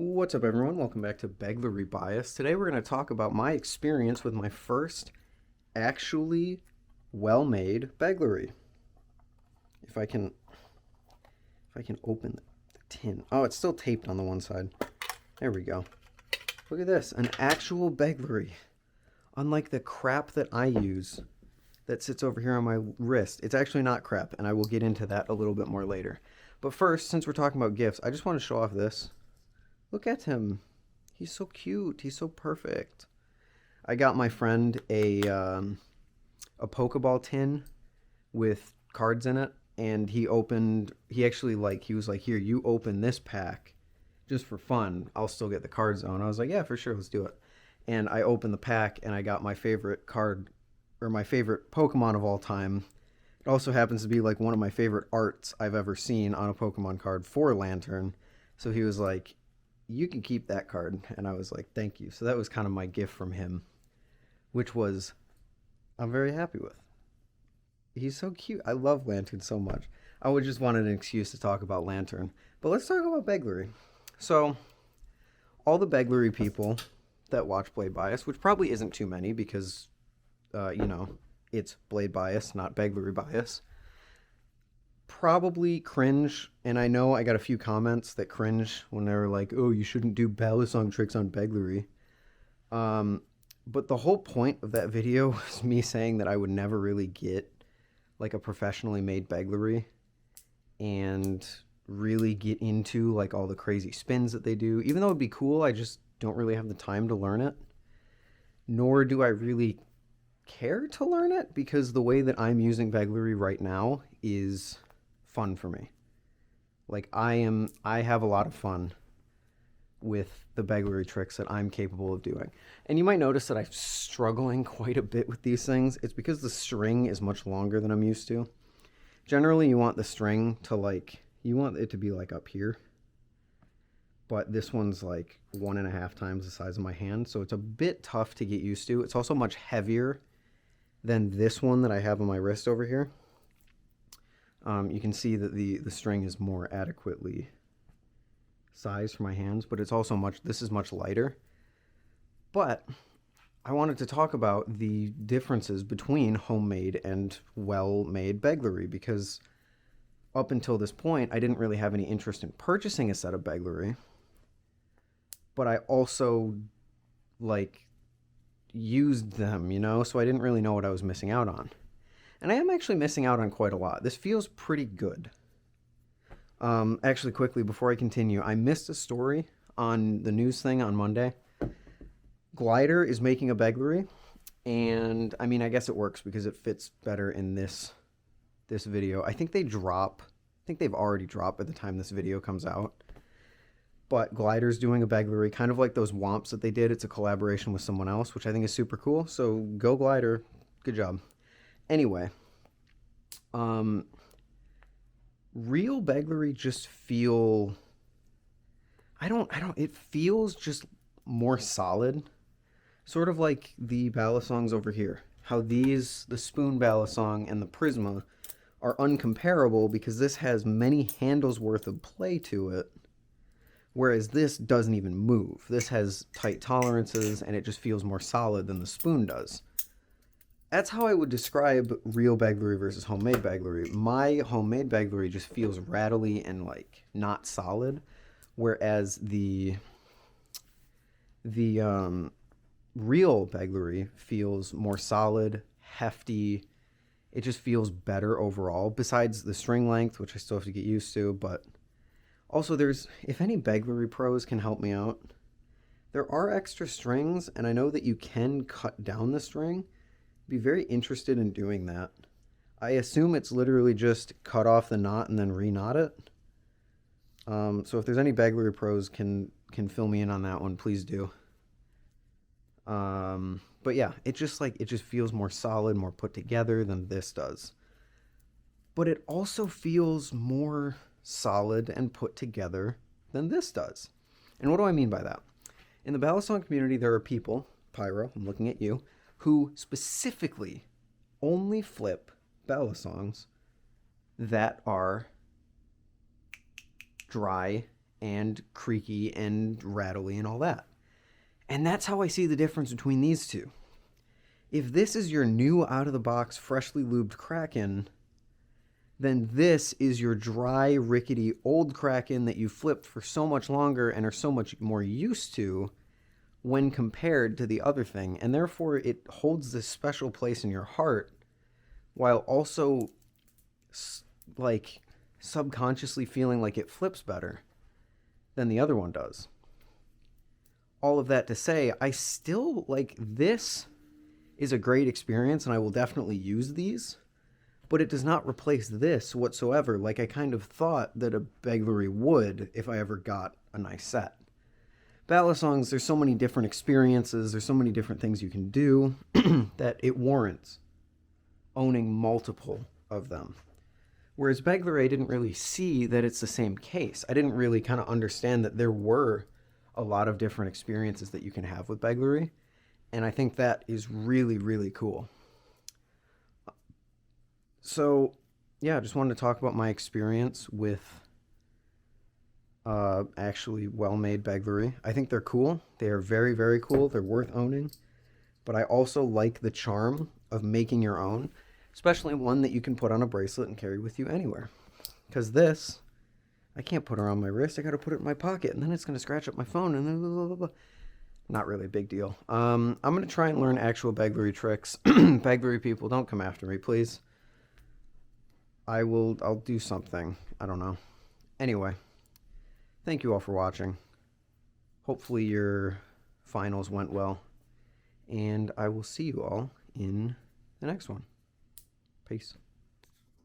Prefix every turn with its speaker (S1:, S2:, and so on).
S1: What's up, everyone? Welcome back to Begleri Bias. Today we're going to talk about my experience with my first actually well-made Begleri. If I can open the tin. Oh, it's still taped on the one side. There we go. Look at this, an actual Begleri. Unlike the crap that I use that sits over here on my wrist. It's actually not crap, and I will get into that a little bit more later. But first, since we're talking about gifts, I just want to show off this. Look at him. He's so cute. He's so perfect. I got my friend a Pokeball tin with cards in it, and he was like, here, you open this pack just for fun. I'll still get the cards though. And I was like, yeah, for sure, let's do it. And I opened the pack, and I got my favorite card, or my favorite Pokemon of all time. It also happens to be like one of my favorite arts I've ever seen on a Pokemon card for Lantern. So he was like, you can keep that card. And I was like, thank you. So that was kind of my gift from him, which was, I'm very happy with. He's so cute. I love Lantern so much. I would just wanted an excuse to talk about Lantern. But let's talk about Begleri. So, all the Begleri people that watch Blade Bias, which probably isn't too many because, it's Blade Bias, not Begleri Bias, probably cringe. And I know I got a few comments that cringe when they were like, oh, you shouldn't do Balisong tricks on Begleri. But the whole point of that video was me saying that I would never really get like a professionally made Begleri and really get into like all the crazy spins that they do. Even though it'd be cool, I just don't really have the time to learn it. Nor do I really care to learn it because the way that I'm using Begleri right now is fun for me. Like I have a lot of fun with the Begleri tricks that I'm capable of doing. And you might notice that I'm struggling quite a bit with these things. It's because the string is much longer than I'm used to. Generally, you want the string to you want it to be like up here. But this one's like 1.5 times the size of my hand. So it's a bit tough to get used to. It's also much heavier than this one that I have on my wrist over here. You can see that the string is more adequately sized for my hands, but it's also this is much lighter. But I wanted to talk about the differences between homemade and well-made Begleri because up until this point, I didn't really have any interest in purchasing a set of Begleri, but I also used them, so I didn't really know what I was missing out on. And I am actually missing out on quite a lot. This feels pretty good. Actually, quickly, before I continue, I missed a story on the news thing on Monday. Glider is making a Begleri, and I mean, I guess it works because it fits better in this video. I think they've already dropped by the time this video comes out. But Glider's doing a Begleri, kind of like those Womps that they did. It's a collaboration with someone else, which I think is super cool. So go Glider. Good job. Anyway, real Begleri just feel, it feels just more solid. Sort of like the Balisongs over here. How the Spoon Balisong and the Prisma are uncomparable because this has many handles worth of play to it. Whereas this doesn't even move. This has tight tolerances and it just feels more solid than the Spoon does. That's how I would describe real Begleri versus homemade Begleri. My homemade Begleri just feels rattly and not solid, whereas the real Begleri feels more solid, hefty. It just feels better overall. Besides the string length, which I still have to get used to, but also if any Begleri pros can help me out, there are extra strings, and I know that you can cut down the string. Be very interested in doing that. I assume it's literally just cut off the knot and then re-knot it. So if there's any Begleri pros can fill me in on that one, please do. But yeah, it just feels more solid, more put together than this does. But it also feels more solid and put together than this does. And what do I mean by that? In the Balisong community, there are people, Pyro, I'm looking at you, who specifically only flip Balisongs that are dry and creaky and rattly and all that. And that's how I see the difference between these two. If this is your new out-of-the-box, freshly lubed Kraken, then this is your dry, rickety, old Kraken that you flipped for so much longer and are so much more used to when compared to the other thing. And therefore, it holds this special place in your heart while also, like, subconsciously feeling like it flips better than the other one does. All of that to say, I still, like, this is a great experience, and I will definitely use these, but it does not replace this whatsoever, like I kind of thought that a Begleri would if I ever got a nice set. Ballad songs, there's so many different experiences, there's so many different things you can do that it warrants owning multiple of them. Whereas Begleri, I didn't really see that it's the same case. I didn't really kind of understand that there were a lot of different experiences that you can have with Begleri, and I think that is really, really cool. So, yeah, I just wanted to talk about my experience with actually well-made Begleri. I think they're cool. They are very, very cool. They're worth owning. But I also like the charm of making your own, especially one that you can put on a bracelet and carry with you anywhere. Because this, I can't put it on my wrist. I got to put it in my pocket, and then it's going to scratch up my phone, and then blah, blah, blah. Not really a big deal. I'm going to try and learn actual Begleri tricks. Begleri people, don't come after me, please. I'll do something. I don't know. Anyway, thank you all for watching. Hopefully your finals went well. And I will see you all in the next one. Peace.